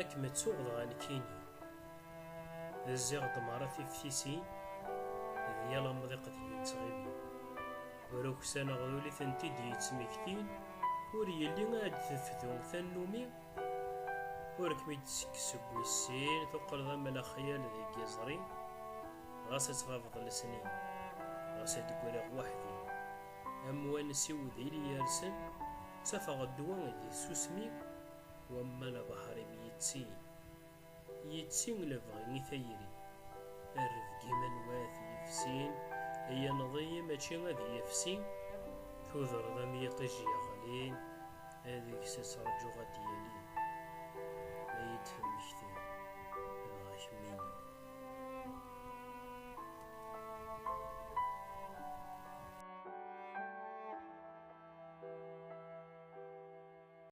أكما تسوغ غان كيني الزيغ دمارة في فتيسين ذي يلا مضيقة ينتغيبي وروك سنة غذولي ثنتي دي تسميكتين وري اللي غاد تفذون ثنومي ورك ميد سكسب ويسين ثقر ذا ملا خيال ذي كيزري غاسة تغافض السنين غاسة تقول وحدي أموان سيو ذي لي يرسن سفغ الدوان ذي سوسمي وما لبحر يتسين لفغي ثيري الرفقي من واثي يفسين هي نظية ماشي غادي يفسين كوذر ذا يطجي غالين هذيك سيسرجو غادي يلين ما يتفهم شتي